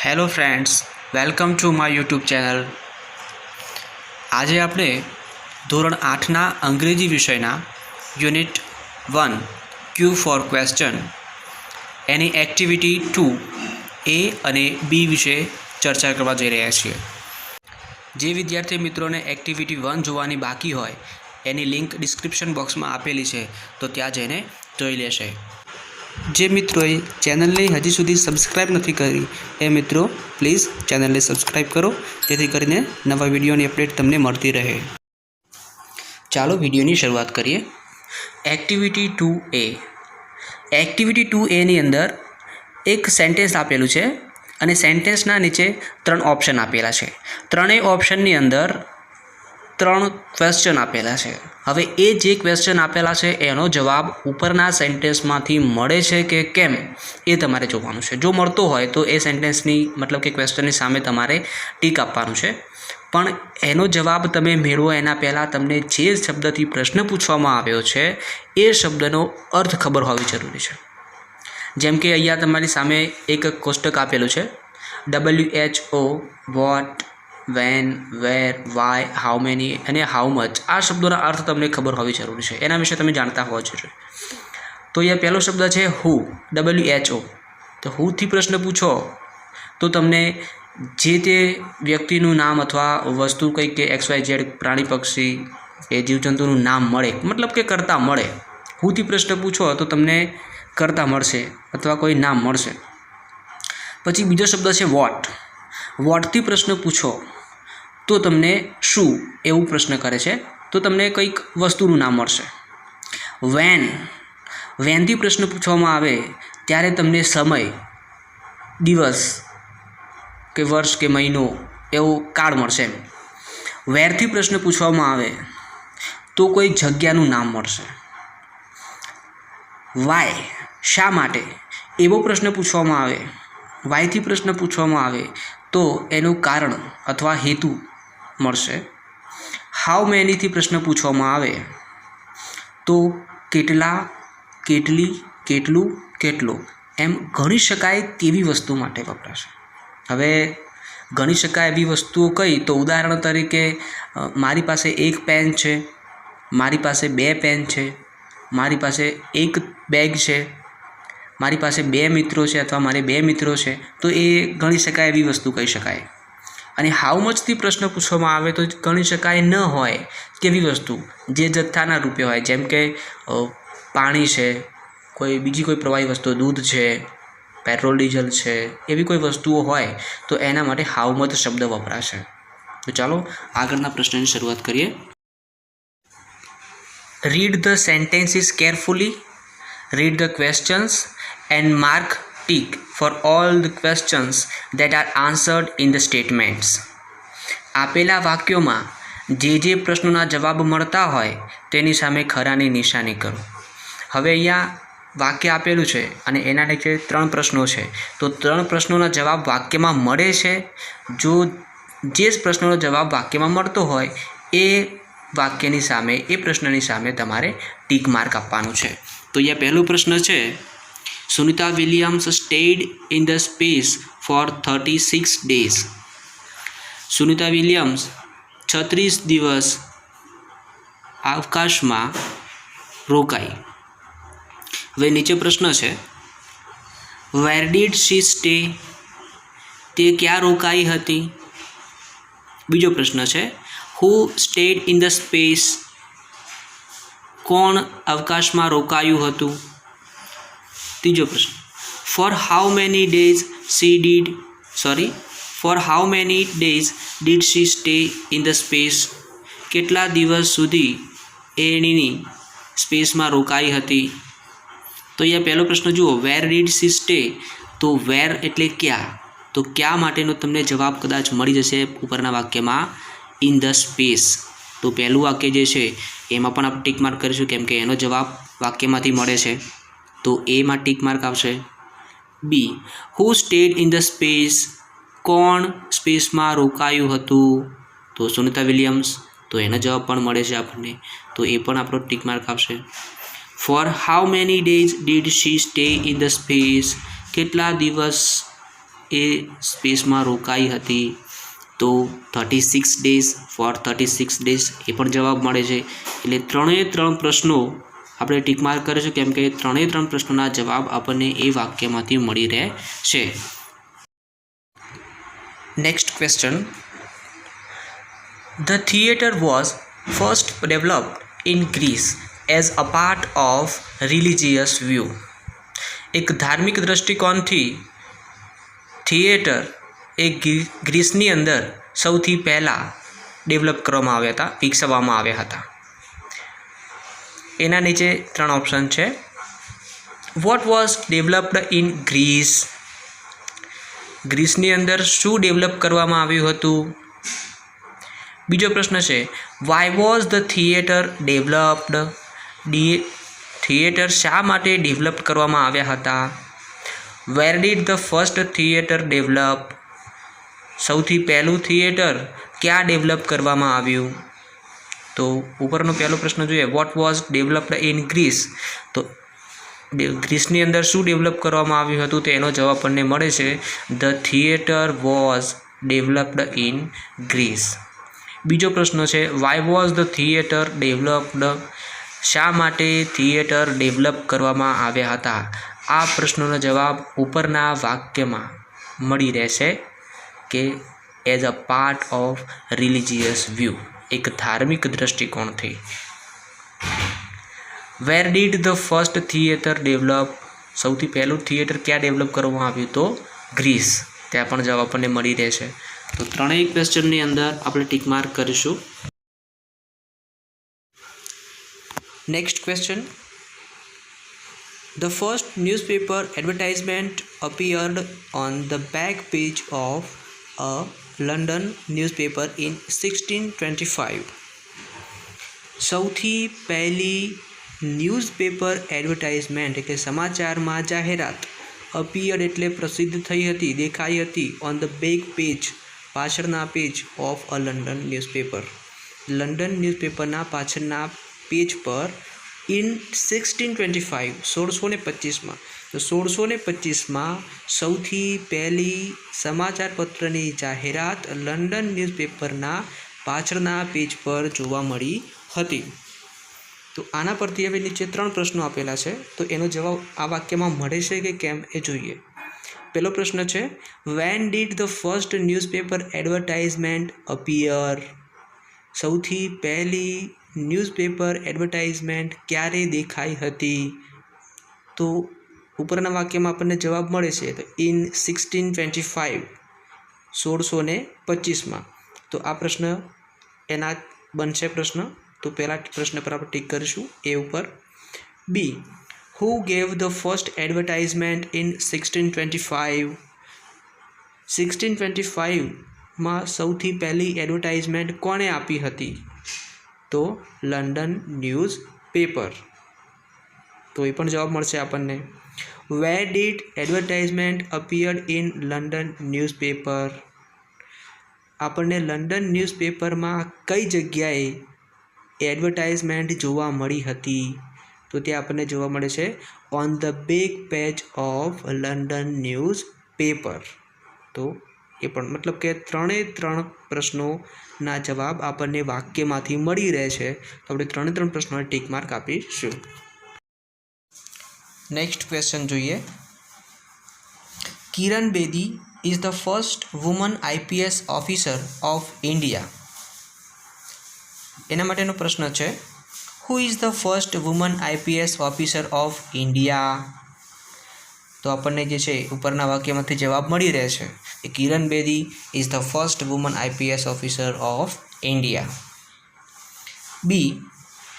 Hello friends, welcome to my YouTube channel. આજે આપણે ધોરણ 8ના અંગ્રેજી વિષયના યુનિટ 1 ક્યુ ફોર ક્વેશ્ચન એની એક્ટિવિટી 2 એ અને બી વિશે ચર્ચા કરવા જઈ રહ્યા છીએ. જે વિદ્યાર્થી મિત્રોને એક્ટિવિટી 1 જોવાની બાકી હોય એની લિંક ડિસ્ક્રિપ્શન બોક્સમાં આપેલી છે, તો ત્યાં જઈને જોઈ લેશે. જે મિત્રોએ ચેનલને હજી સુધી સબસ્ક્રાઈબ નથી કરી એ મિત્રો પ્લીઝ ચેનલને સબસ્ક્રાઈબ કરો, જેથી કરીને નવા વિડીયોની અપડેટ તમને મળતી રહે. ચાલો વિડીયોની શરૂઆત કરીએ. Activity 2A. એક્ટિવિટી 2Aની અંદર એક સેન્ટેન્સ આપેલું છે અને સેન્ટેન્સના નીચે 3 ઓપ્શન આપેલા છે. ત્રણેય ઓપ્શનની અંદર 3 ક્વેશ્ચન આપેલા છે. હવે એ જે ક્વેશ્ચન આપેલા છે એનો જવાબ ઉપરના સેન્ટેન્સમાંથી મળે છે કે કેમ એ તમારે જોવાનું છે. જો મળતો હોય તો એ સેન્ટેન્સની મતલબ કે ક્વેશ્ચનની સામે તમારે ટીક આપવાનું છે. પણ એનો જવાબ તમે મેળવો એના પહેલાં તમને જે શબ્દથી પ્રશ્ન પૂછવામાં આવ્યો છે એ શબ્દનો અર્થ ખબર હોવી જરૂરી છે. જેમ કે અહીંયા તમારી સામે એક કોષ્ટક આપેલું છે, WHO, what, when, where, why, how many અને હાઉ મચ. આ શબ્દોના અર્થ તમને ખબર હોવી જરૂરી છે, એના વિશે તમે જાણતા હોવા જોઈએ. તો અહીંયા પહેલો શબ્દ છે WHO. તો હુથી પ્રશ્ન પૂછો તો તમને જે તે વ્યક્તિનું નામ અથવા વસ્તુ કંઈક કે XYZ પ્રાણી પક્ષી એ જીવજંતુનું નામ મળે, મતલબ કે કરતા મળે. હુથી પ્રશ્ન પૂછો તો તમને કરતા મળશે અથવા કોઈ નામ મળશે. પછી બીજો શબ્દ છે વોટ. વોટથી પ્રશ્ન પૂછો તો તમને શું એવું પ્રશ્ન કરે છે, તો તમને કંઈક વસ્તુનું નામ મળશે. વેનથી પ્રશ્ન પૂછવામાં આવે ત્યારે તમને સમય, દિવસ કે વર્ષ કે મહિનો એવો કાળ મળશે. વેરથી પ્રશ્ન પૂછવામાં આવે તો કોઈ જગ્યાનું નામ મળશે. વાય, શા માટે એવો પ્રશ્ન પૂછવામાં આવે, વાયથી પ્રશ્ન પૂછવામાં આવે તો એનું કારણ અથવા હેતુ મળશે. હાઉ મેનીથી પ્રશ્ન પૂછવામાં આવે તો કેટલા, કેટલી, કેટલું, કેટલો એમ ગણી શકાય તેવી વસ્તુ માટે વપરાશે. હવે ગણી શકાય એવી વસ્તુઓ કઈ, તો ઉદાહરણ તરીકે મારી પાસે એક પેન છે, મારી પાસે 2 પેન છે, મારી પાસે એક બેગ છે, મારી પાસે 2 મિત્રો છે અથવા મારે 2 મિત્રો છે, તો એ ગણી શકાય એવી વસ્તુ કહી શકાય. અને હાઉ મચથી પ્રશ્ન પૂછવામાં આવે તો ગણી શકાય ન હોય તેવી વસ્તુ જે જથ્થાના રૂપે હોય, જેમ કે પાણી છે, કોઈ બીજી કોઈ પ્રવાહી વસ્તુ, દૂધ છે, પેટ્રોલ ડીઝલ છે, એવી કોઈ વસ્તુઓ હોય તો એના માટે હાઉ મચ શબ્દ વપરાશે. તો ચાલો આગળના પ્રશ્નની શરૂઆત કરીએ. Read the sentences carefully, read the questions and mark tick for all the questions that are answered in the statements. આપેલા વાક્યોમાં જે પ્રશ્નોના જવાબ મળતા હોય તેની સામે ખરાની નિશાની કરો. હવે અહીંયા વાક્ય આપેલું છે અને એના નીચે 3 પ્રશ્નો છે, તો 3 પ્રશ્નોના જવાબ વાક્યમાં મળે છે. જો જે પ્રશ્નોનો જવાબ વાક્યમાં મળતો હોય એ વાક્યની સામે, એ પ્રશ્નની સામે તમારે ટીક માર્ક આપવાનું છે. તો અહીંયા પહેલો પ્રશ્ન છે, Sunita Williams stayed in the space for 36 days. Sunita Williams 36 દિવસ અવકાશમાં રોકાઈ. હવે નીચે પ્રશ્ન છે, વેર ડીડ શી સ્ટે, તે ક્યાં રોકાઈ હતી. બીજો પ્રશ્ન છે, who stayed in the space, કોણ અવકાશમાં રોકાયું હતું. ત્રીજો પ્રશ્ન, for how many days did she stay in the space, કેટલા દિવસ સુધી એની સ્પેસમાં રોકાઈ હતી. તો અહીંયા પહેલો પ્રશ્ન જુઓ, વેર ડીડ શી સ્ટે, તો વેર એટલે ક્યાં, તો ક્યાં માટેનો તમને જવાબ કદાચ મળી જશે ઉપરના વાક્યમાં, ઇન ધ સ્પેસ. તો પહેલું વાક્ય જે છે એમાં પણ આપણે ટીક માર્ક કરીશું, કેમ કે એનો જવાબ વાક્યમાંથી મળે છે, તો એમાં ટીક માર્ક આવશે. બી, હુ સ્ટેડ ઇન ધ સ્પેસ, કોણ સ્પેસમાં રોકાયું હતું, તો સુનિતા વિલિયમ્સ, તો એનો જવાબ પણ મળે છે આપણને, તો એ પણ આપણો ટીક માર્ક આવશે. For how many days did she stay in the space, કેટલા દિવસ એ સ્પેસમાં રોકાઈ હતી? તો 36 ડેઝ ફોર 36 ડેઝ એ પણ જવાબ મળે છે. એટલે 3 પ્રશ્નો આપણે ટીક માર્ક કરીશું, કેમ કે 3 પ્રશ્નોના જવાબ આપણને એ વાક્યમાંથી મળી રહેશે. Next question. The theatre was first developed in Greece as a part of religious view. એક ધાર્મિક દૃષ્ટિકોણથી થિયેટર એ ગ્રીસની અંદર સૌથી પહેલાં ડેવલપ કરવામાં આવ્યા હતા, વિકસાવવામાં આવ્યા હતા. એના નીચે 3 ઓપ્શન છે. What was developed in Greece? ગ્રીસની અંદર શું ડેવલપ કરવામાં આવ્યું હતું? બીજો પ્રશ્ન છે, why was the theatre developed? Theatre શા માટે ડેવલપ કરવામાં આવ્યા હતા? Where did the first theatre develop? સૌથી પહેલું થિયેટર ક્યાં ડેવલપ કરવામાં આવ્યું? તો ઉપરનો પહેલો પ્રશ્ન જોઈએ, what was developed in Greece, તો ગ્રીસની અંદર શું ડેવલપ કરવામાં આવ્યું હતું? તો એનો જવાબ આપણને મળે છે the theatre was developed in Greece. બીજો પ્રશ્ન છે, why was the theatre developed? શા માટે થિયેટર ડેવલપ કરવામાં આવ્યા હતા? આ પ્રશ્નોનો જવાબ ઉપરના વાક્યમાં મળી રહેશે કે as a part of religious view, એક ધાર્મિક દૃષ્ટિકોણથી. વેર did the first theatre develop? સૌથી પહેલું થિયેટર ક્યાં ડેવલપ કરવામાં આવ્યું? તો ગ્રીસ. ત્યાં પણ જવાબ આપણને મળી રહેશે. તો 3 ક્વેશ્ચનની અંદર આપણે ટીક માર્ક કરીશું. Next question. The first newspaper advertisement appeared on the back page of a London newspaper in 1625. સૌથી પહેલી ન્યૂઝપેપર એડવર્ટાઇઝમેન્ટ એટલે સમાચારમાં જાહેરાત અપિયર્ડ એટલે પ્રસિદ્ધ થઈ હતી, દેખાઈ હતી, ઓન ધ બેક પેજ પાછળના page of a London newspaper, London ન્યૂઝપેપરના પાછળના પેજ પર ઇન 1625 1625માં. તો 1625માં સૌથી પહેલી સમાચારપત્રની જાહેરાત લંડન ન્યૂઝપેપરના પાછળના પેજ પર જોવા મળી હતી. તો આના પરથી હવે નીચે 3 પ્રશ્નો આપેલા છે, તો એનો જવાબ આ વાક્યમાં મળે છે કે કેમ એ જોઈએ. પહેલો પ્રશ્ન છે, when did the first newspaper advertisement appear? સૌથી પહેલી ન્યૂઝપેપર એડવર્ટાઇઝમેન્ટ ક્યારે દેખાઈ હતી? તો ઉપરના વાક્યમાં આપણને જવાબ મળે છે તો ઇન 1625 1625માં. તો આ પ્રશ્ન એના બનશે પ્રશ્ન. તો પહેલા પ્રશ્ન પર આપણે ટીક કરીશું એ ઉપર. B, who gave the first advertisement in 1625? 1625માં સૌથી પહેલી એડવર્ટાઇઝમેન્ટ કોણે આપી હતી? તો લંડન ન્યૂઝ પેપર. તો એ પણ જવાબ મળશે આપણને. Where did advertisement appeared in London newspaper? આપણને લંડન ન્યૂઝપેપરમાં કઈ જગ્યાએ એડવર્ટાઇઝમેન્ટ જોવા મળી હતી? તો ત્યાં આપણને જોવા મળે છે on the back page of London news paper. તો એ પણ મતલબ કે 3 પ્રશ્નોના જવાબ આપણને વાક્યમાંથી મળી રહે છે. તો આપણે 3 પ્રશ્નોને ટીક માર્ક આપીશું. નેક્સ્ટ ક્વેશ્ચન જોઈએ. Kiran Bedi is the first woman IPS officer of India. એના માટેનો પ્રશ્ન છે, who is the first woman IPS officer of India? તો આપણને જે છે ઉપરના વાક્યમાંથી જવાબ મળી રહે છે કે Kiran Bedi is the first woman IPS officer of India. B,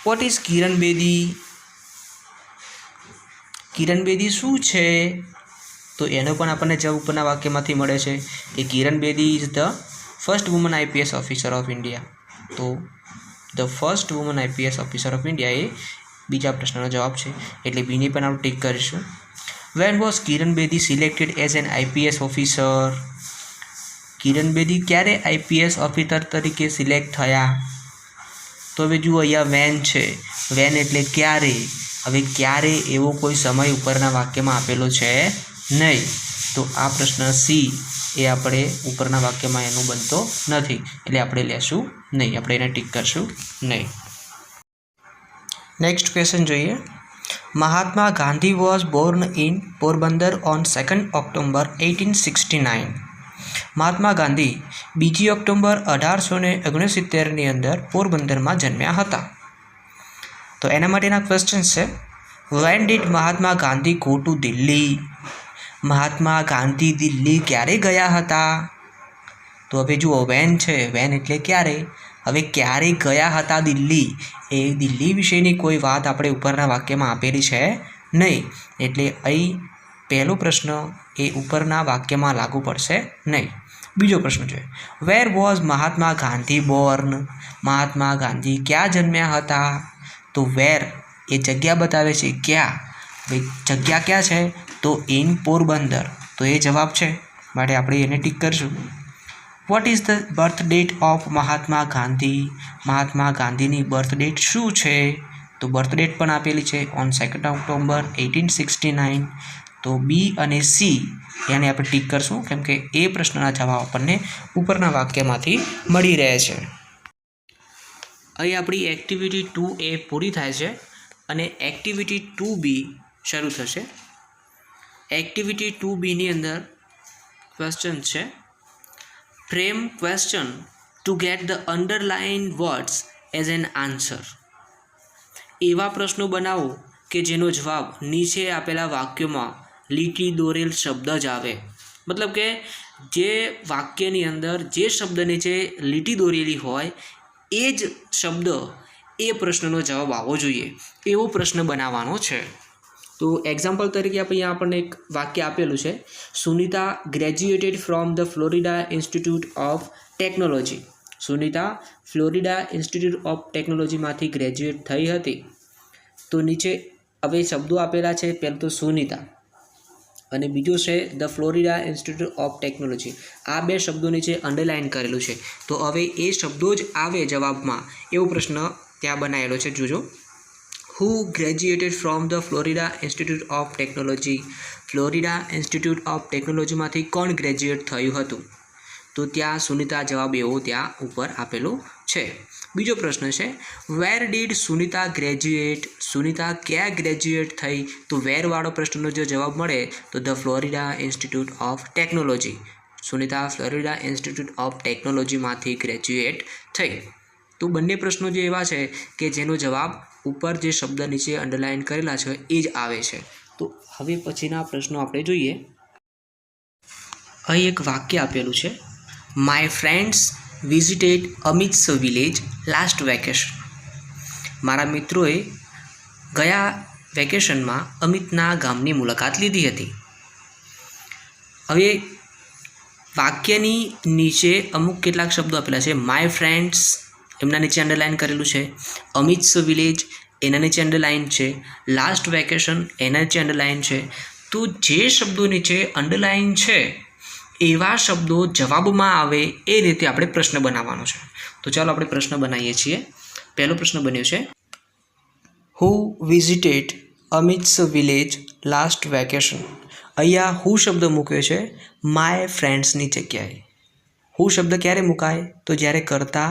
what is Kiran Bedi? Kiran Bedi શું છે? તો એનો પણ આપણને જવાબ ઉપરના વાક્યમાંથી મળે છે કે Kiran Bedi is the first woman IPS officer of India. તો the first woman IPS officer of India એ બીજા પ્રશ્નનો જવાબ છે, એટલે બીને પણ આપણે ટીક કરીશું. When was Kiran Bedi selected as an IPS officer? Kiran Bedi ક્યારે IPS ઓફિસર તરીકે સિલેક્ટ થયા? તો હવે જુઓ અહીંયા વેન છે, વેન એટલે ક્યારે. હવે ક્યારે એવો કોઈ સમય ઉપરના વાક્યમાં આપેલો છે નહીં, તો આ પ્રશ્ન સી એ આપણે ઉપરના વાક્યમાં એનું બનતો નથી, એટલે આપણે લેશું નહીં, આપણે એને ટીક કરશું નહીં. નેક્સ્ટ ક્વેશ્ચન જોઈએ. Mahatma Gandhi was born in Porbandar on 2 October 1869. Mahatma Gandhi 2 October 1869ની અંદર પોરબંદરમાં જન્મ્યા હતા. તો એના માટેના ક્વેશ્ચન છે, when did Mahatma Gandhi go to Delhi? Mahatma Gandhi Delhi ક્યારે ગયા હતા? તો હવે જુઓ, વેન છે, વેન એટલે ક્યારે. હવે ક્યારે ગયા હતા દિલ્હી, એ દિલ્હી વિશેની કોઈ વાત આપણે ઉપરના વાક્યમાં આપેલી છે નહીં, એટલે અહીં પહેલો પ્રશ્ન એ ઉપરના વાક્યમાં લાગુ પડશે નહીં. બીજો પ્રશ્ન છે, where was Mahatma Gandhi born? Mahatma Gandhi ક્યાં જન્મ્યા હતા? તો વેર એ જગ્યા બતાવે છે, ક્યાં. જગ્યા ક્યાં છે? તો ઇન પોરબંદર, તો એ જવાબ છે, માટે આપણે એને ટીક કરીશું. What is the birth date of Mahatma Gandhi? Mahatma ગાંધીની બર્થ ડેટ શું છે? તો બર્થ ડેટ પણ આપેલી છે, ઓન 2 ઓક્ટોબર 1869. તો બી અને સી એને આપણે ટીક કરશું, કેમ કે એ પ્રશ્નના જવાબ આપણને ઉપરના વાક્યમાંથી મળી રહે છે. અહીં આપણી એક્ટિવિટી 2A પૂરી થાય છે અને એક્ટિવિટી 2B શરૂ થશે. એક્ટિવિટી 2Bની અંદર ક્વેશ્ચન છે, frame question two get the underline words as an answer. એવા પ્રશ્નો બનાવો કે જેનો જવાબ નીચે આપેલા વાક્યોમાં લીટી દોરેલ શબ્દ જ આવે. મતલબ કે જે વાક્યની અંદર જે શબ્દ નીચે લીટી દોરેલી હોય એ જ શબ્દ એ પ્રશ્નનો જવાબ આવવો જોઈએ, એવો પ્રશ્ન બનાવવાનો છે. તો એક્ઝામ્પલ તરીકે આપણને એક વાક્ય આપેલું છે, Sunita graduated from the Florida Institute of Technology. Sunita Florida Institute of ટેકનોલોજીમાંથી ગ્રેજ્યુએટ થઈ હતી. તો નીચે હવે શબ્દો આપેલા છે, પહેલું તો સુનિતા અને બીજું છે the Florida Institute of technology. આ બે શબ્દો નીચે અંડરલાઇન કરેલું છે. તો હવે એ શબ્દો જ આવે જવાબમાં, એવો પ્રશ્ન ત્યાં બનાવેલો છે. જોજો, who graduated from the Florida Institute of Technology. Florida Institute of ટેકનોલોજીમાંથી કોણ ગ્રેજ્યુએટ થયું હતું? તો ત્યાં સુનિતા જવાબ એવો ત્યાં ઉપર આપેલો છે. બીજો પ્રશ્ન છે, where did Sunita graduate? Sunita ક્યાં ગ્રેજ્યુએટ થઈ? તો વેરવાળો પ્રશ્નનો જો જવાબ મળે તો the Florida Institute of Technology. Sunita Florida Institute of ટેકનોલોજીમાંથી ગ્રેજ્યુએટ થઈ. તો બંને પ્રશ્નો જે એવા છે કે જેનો જવાબ ઉપર જે શબ્દ નીચે અંડરલાઇન કરેલા છે એ જ આવે છે. તો હવે પછીના પ્રશ્નો આપણે જોઈએ. અહીં એક વાક્ય આપેલું છે, my friends visited Amit's village last vacation. મારા મિત્રોએ ગયા વેકેશનમાં અમિતના ગામની મુલાકાત લીધી હતી. હવે વાક્યની નીચે અમુક કેટલાક શબ્દો આપેલા છે, માય ફ્રેન્ડ્સ એમના નીચે અંડરલાઇન કરેલું છે, અમિત્સ વિલેજ એના નીચે અંડરલાઇન છે, લાસ્ટ વેકેશન એના નીચે અંડરલાઇન છે. તો જે શબ્દો નીચે અંડરલાઇન છે એવા શબ્દો જવાબમાં આવે એ રીતે આપણે પ્રશ્ન બનાવવાનો છે. તો ચાલો આપણે પ્રશ્ન બનાવીએ છીએ. પહેલો પ્રશ્ન બન્યો છે, who visited Amit's village last vacation. અહીંયા હુ શબ્દ મૂક્યો છે માય ફ્રેન્ડ્સની જગ્યાએ. હુ શબ્દ ક્યારે મુકાય? તો જ્યારે કરતા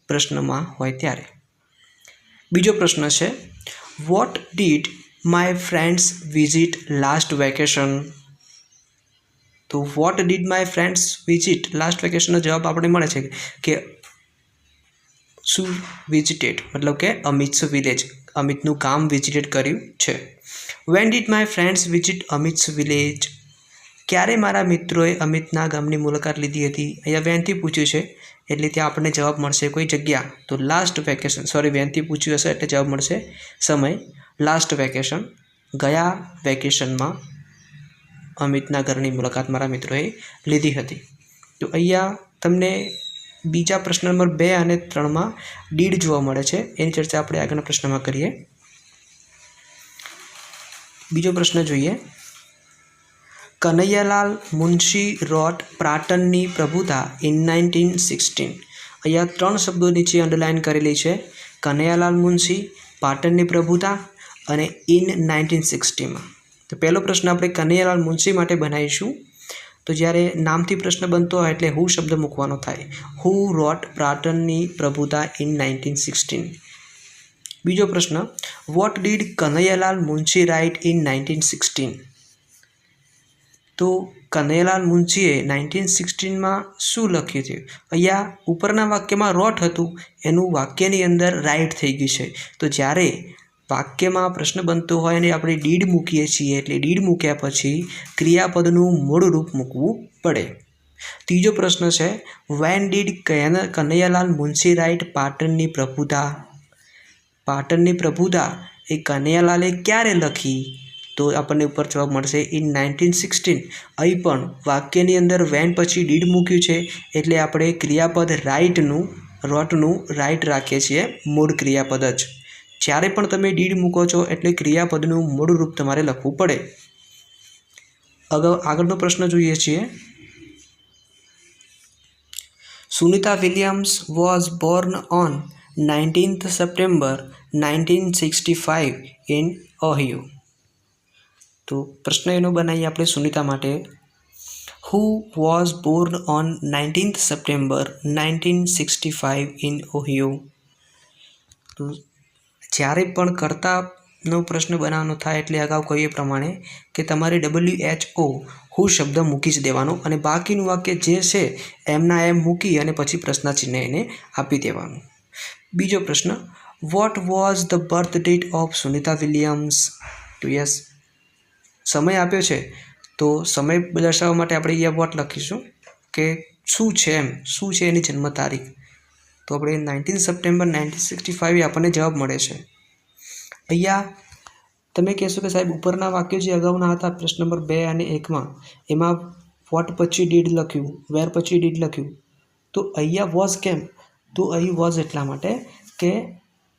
પ્રશ્નમાં હોય ત્યારે. બીજો પ્રશ્ન છે, what did my friends visit last vacation. તો what did my friends visit last વેકેશનનો જવાબ આપણે મળે છે કે શું વિઝિટેડ, મતલબ કે અમિત્સ વિલેજ, અમિતનું ગામ વિઝિટેડ કર્યું છે. When did my friends visit Amit's village. ક્યારે મારા મિત્રોએ અમિતના ગામની મુલાકાત લીધી હતી? અહીંયા વેનથી પૂછ્યું છે એટલે ત્યાં આપણને જવાબ મળશે કોઈ જગ્યા. તો લાસ્ટ વેકેશન, વેનથી પૂછ્યું હશે એટલે જવાબ મળશે સમય, લાસ્ટ વેકેશન, ગયા વેકેશનમાં અમિતના ઘરની મુલાકાત મારા મિત્રોએ લીધી હતી. તો અહીંયા તમને બીજા પ્રશ્ન નંબર 2 અને 3માં ડીડ જોવા મળે છે. એની ચર્ચા આપણે આગળના પ્રશ્નમાં કરીએ. બીજો પ્રશ્ન જોઈએ, કનૈયાલાલ મુનશી રોટ પાટણની પ્રભુતા ઇન 1916. અહીંયા 3 શબ્દો નીચે અંડરલાઇન કરેલી છે, કનૈયાલાલ મુનશી, પાટણની પ્રભુતા અને ઇન 1960માં. તો પહેલો પ્રશ્ન આપણે કનૈયાલાલ મુનશી માટે બનાવીશું. તો જ્યારે નામથી પ્રશ્ન બનતો હોય એટલે હુ શબ્દ મૂકવાનો થાય. હુ રોટ પાટણની પ્રભુતા ઇન 1916. બીજો પ્રશ્ન, what did Kanaiyalal Munshi write in 1916. તો કનૈયાલાલ મુનશીએ 1916માં શું લખ્યું છે? અહીંયા ઉપરના વાક્યમાં રોટ હતું, એનું વાક્યની અંદર રાઇટ થઈ ગયું છે. તો જ્યારે વાક્યમાં પ્રશ્ન બનતો હોય અને આપણે ડીડ મૂકીએ છીએ એટલે ડીડ મૂક્યા પછી ક્રિયાપદનું મૂળ રૂપ મૂકવું પડે. ત્રીજો પ્રશ્ન છે, when did Kanaiyalal Munshi write પાટણની પ્રભુતા. પાટણની પ્રભુતા એ કનૈયાલાલે ક્યારે લખી? તો આપણને ઉપર જવાબ મળશે ઇન 1916. અહીં પણ વાક્યની અંદર વેન પછી ડીડ મૂક્યું છે એટલે આપણે ક્રિયાપદ રોટનું રાઇટ રાખીએ છીએ, મૂળ ક્રિયાપદ જ. જ્યારે પણ તમે ડીડ મૂકો છો એટલે ક્રિયાપદનું મૂળ રૂપ તમારે લખવું પડે. આગળનો પ્રશ્ન જોઈએ છીએ. Sunita Williams was Born on 19th September 1965 in Ohio. તો પ્રશ્ન એનો બનાવીએ આપણે સુનિતા માટે. Who was Born on 19th September 1965 in Ohio. તો જ્યારે પણ કર્તાનો પ્રશ્ન બનાવવાનો થાય એટલે અગાઉ કહીએ પ્રમાણે કે તમારે WHO હુ શબ્દ મૂકી જ દેવાનો અને બાકીનું વાક્ય જે છે એમના એમ મૂકી અને પછી પ્રશ્ન ચિહ્ન એને આપી દેવાનું. બીજો પ્રશ્ન, what was the birth date of Sunita Williams. તો યસ, સમય આપ્યો છે તો સમય દર્શાવવા માટે આપણે અહીંયા વોટ લખીશું કે શું છે એની જન્મ તારીખ. તો આપણે 19 સપ્ટેમ્બર 1965 એ આપણને જવાબ મળે છે. અહીંયા તમે કહેશો કે સાહેબ ઉપરના વાક્યો જે અગાઉના હતા પ્રશ્ન નંબર 2 અને 1માં એમાં વોટ પછી ડીડ લખ્યું, વેર પછી ડીડ લખ્યું, તો અહીંયા વોઝ કેમ? તો અહીં વોઝ એટલા માટે કે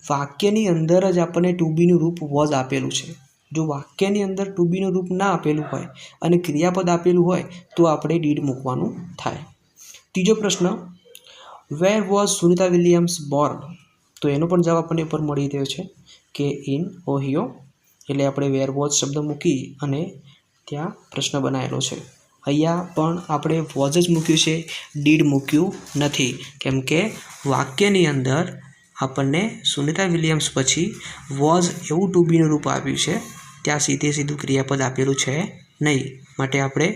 વાક્યની અંદર જ આપણને ટુ બીનું રૂપ વોઝ આપેલું છે. જો વાક્યની અંદર ટુ બીનું રૂપ ના આપેલું હોય અને ક્રિયાપદ આપેલું હોય તો આપણે ડીડ મૂકવાનું થાય. ત્રીજો પ્રશ્ન, where was Sunita Williams Born. તો એનો પણ જવાબ આપણને ઉપર મળી રહ્યો છે કે ઇન ઓહિયો. એટલે આપણે વેર વોઝ શબ્દ મૂકી અને ત્યાં પ્રશ્ન બનાવેલો છે. અહીંયા પણ આપણે વોઝ જ મૂક્યું છે, ડીડ મૂક્યું નથી, કેમ કે વાક્યની અંદર આપણને સુનિતા વિલિયમ્સ પછી વોઝ એવું ટુ બીનું રૂપ આપ્યું છે, ત્યાં સીધું ક્રિયાપદ આપેલું છે નહીં, માટે આપણે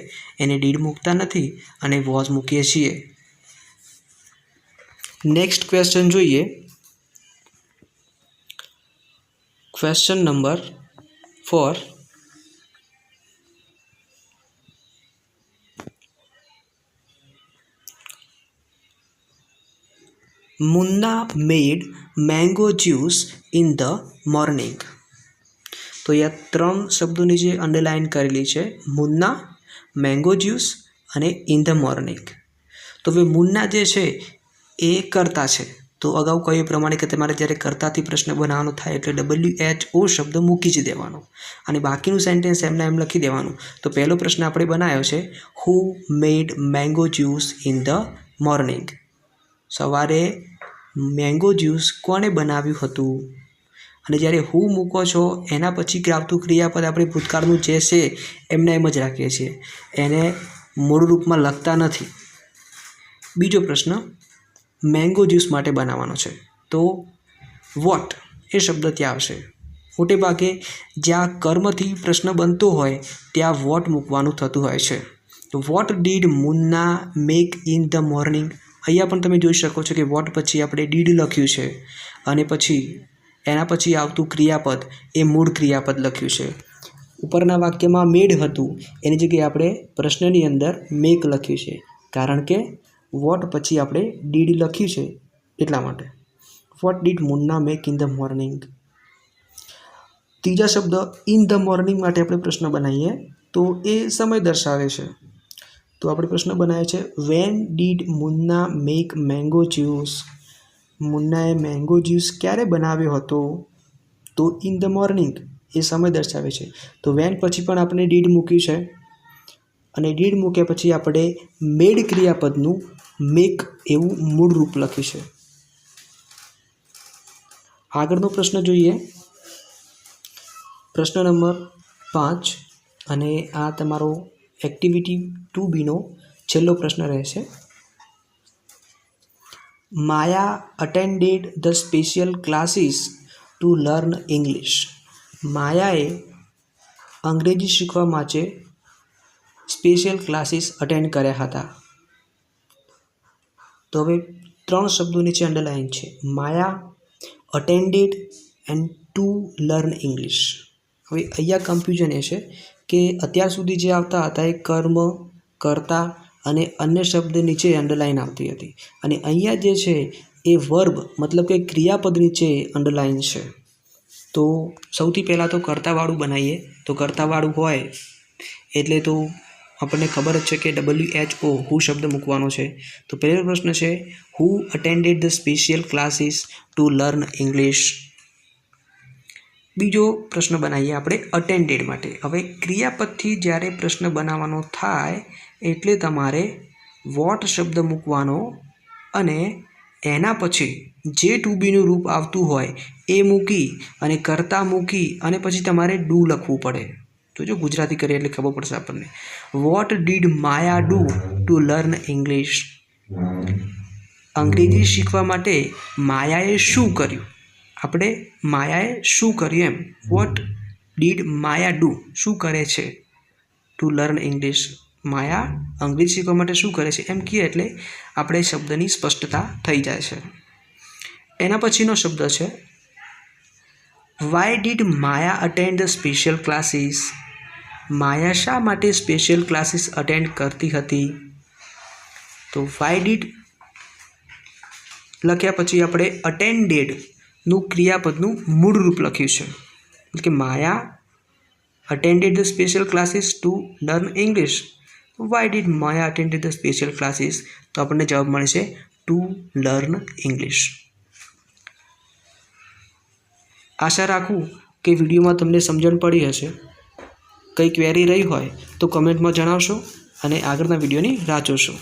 એને ડીડ મૂકતા નથી અને વોઝ મૂકીએ છીએ. નેક્સ્ટ ક્વેશ્ચન જોઈએ. Question number 4. Munna made mango juice in the morning. તો અહીંયા 3 શબ્દોની જે અંડરલાઇન કરેલી છે, મુન્ના, મેંગો જ્યુસ અને ઇન ધ મોર્નિંગ. તો હવે મુન્ના જે છે એ કર્તા છે. તો અગાઉ કહ્યું પ્રમાણે કે તમારે જ્યારે કર્તાથી પ્રશ્ન બનાવવાનો થાય એટલે WHO શબ્દ મૂકી જ દેવાનો અને બાકીનું સેન્ટેન્સ એમના એમ લખી દેવાનું. તો પહેલો પ્રશ્ન આપણે બનાવ્યો છે, who made mango juice in the morning. સવારે મેંગો જ્યુસ કોણે બનાવ્યું હતું? અને જ્યારે હુ મૂકો છો એના પછી આવતું ક્રિયાપદ આપણે ભૂતકાળનું જે છે એમને એમ જ રાખીએ છીએ, એને મૂળ રૂપમાં લખતા નથી. બીજો પ્રશ્ન મેંગો જ્યુસ માટે બનાવવાનો છે, તો વોટ એ શબ્દ ત્યાં આવશે. મોટે ભાગે જ્યાં કર્મથી પ્રશ્ન બનતો હોય ત્યાં વોટ મૂકવાનું થતું હોય છે. What did Munna make in the morning. અહીંયા પણ તમે જોઈ શકો છો કે વોટ પછી આપણે ડીડ લખ્યું છે અને પછી એના પછી આવતું ક્રિયાપદ એ મૂળ ક્રિયાપદ લખ્યું છે. ઉપરના વાક્યમાં મેડ હતું એની જગ્યાએ આપણે પ્રશ્નની અંદર મેક લખ્યું છે, કારણ કે વોટ પછી આપણે ડીડ લખ્યું છે એટલા માટે. What did Munna make in the morning. ત્રીજા શબ્દ ઇન ધ મોર્નિંગ માટે આપણે પ્રશ્ન બનાવીએ તો એ સમય દર્શાવે છે. તો આપણે પ્રશ્ન બનાવ્યો છે, when did Munna make mango juice. મુન્નાએ મેંગો જ્યુસ ક્યારે બનાવ્યો હતો? તો ઇન ધ મોર્નિંગ એ સમય દર્શાવે છે. તો વેન પછી પણ આપણે ડીડ મૂક્યું છે અને ડીડ મૂક્યા પછી આપણે મેડ ક્રિયાપદનું મેક એવું મૂળ રૂપ લખ્યું છે. આગળનો પ્રશ્ન જોઈએ. પ્રશ્ન નંબર 5 અને આ તમારો એક્ટિવિટી 2B નો છેલ્લો પ્રશ્ન રહેશે. Maya attended the special classes to learn English. માયાએ અંગ્રેજી શીખવા માટે સ્પેશિયલ ક્લાસીસ અટેન્ડ કર્યા હતા. તો હવે 3 શબ્દો નીચે અંડરલાઇન છે. Maya, attended and to learn English. હવે અહીંયા કન્ફ્યુઝન એ છે કે અત્યાર સુધી જે આવતા હતા એ કર્મ, કર્તા અને અન્ય શબ્દ નીચે અંડરલાઇન આવતી હતી, અને અહીંયા જે છે એ વર્બ મતલબ કે ક્રિયાપદ નીચે અંડરલાઇન છે. તો સૌથી પહેલાં તો કર્તાવાળું બનાવીએ. તો કર્તાવાળું હોય એટલે તો આપણને ખબર જ છે કે WHO હુ શબ્દ મૂકવાનો છે. તો પહેલો પ્રશ્ન છે who attended the special classes to learn English. બીજો પ્રશ્ન બનાવીએ આપણે અટેન્ડેડ માટે. હવે ક્રિયાપદથી જ્યારે પ્રશ્ન બનાવવાનો થાય એટલે તમારે વોટ શબ્દ મૂકવાનો અને એના પછી જે ટુ બીનું રૂપ આવતું હોય એ મૂકી અને કર્તા મૂકી અને પછી તમારે ડુ લખવું પડે. તો જો ગુજરાતી કરીએ એટલે ખબર પડશે આપણને. What did Maya do to learn English. અંગ્રેજી શીખવા માટે માયાએ શું કર્યું? આપણે માયાએ શું કર્યું એમ. વોટ ડીડ માયા ડુ, શું કરે છે, ટુ લર્ન ઇંગ્લિશ. માયા અંગ્રેજી શીખવા માટે શું કરે છે એમ કહીએ એટલે આપણે શબ્દની સ્પષ્ટતા થઈ જાય છે. એના પછીનો શબ્દ છે why did Maya attend the special classes. Maya શા માટે સ્પેશિયલ ક્લાસીસ અટેન્ડ કરતી હતી? તો વાય ડીડ લખ્યા પછી આપણે અટેન્ડેડનું ક્રિયાપદનું મૂળ રૂપ લખ્યું છે. એટલે કે Maya attended the special classes to learn English. Why did Maya attended the special classes? તો આપણને જવાબ મળશે ટુ લર્ન ઇંગ્લિશ. આશા રાખું કે વિડીયોમાં તમને સમજણ પડી હશે. કંઈ ક્વેરી રહી હોય તો કમેન્ટમાં જણાવશો અને આગળના વિડીયોની રાહ જોશો.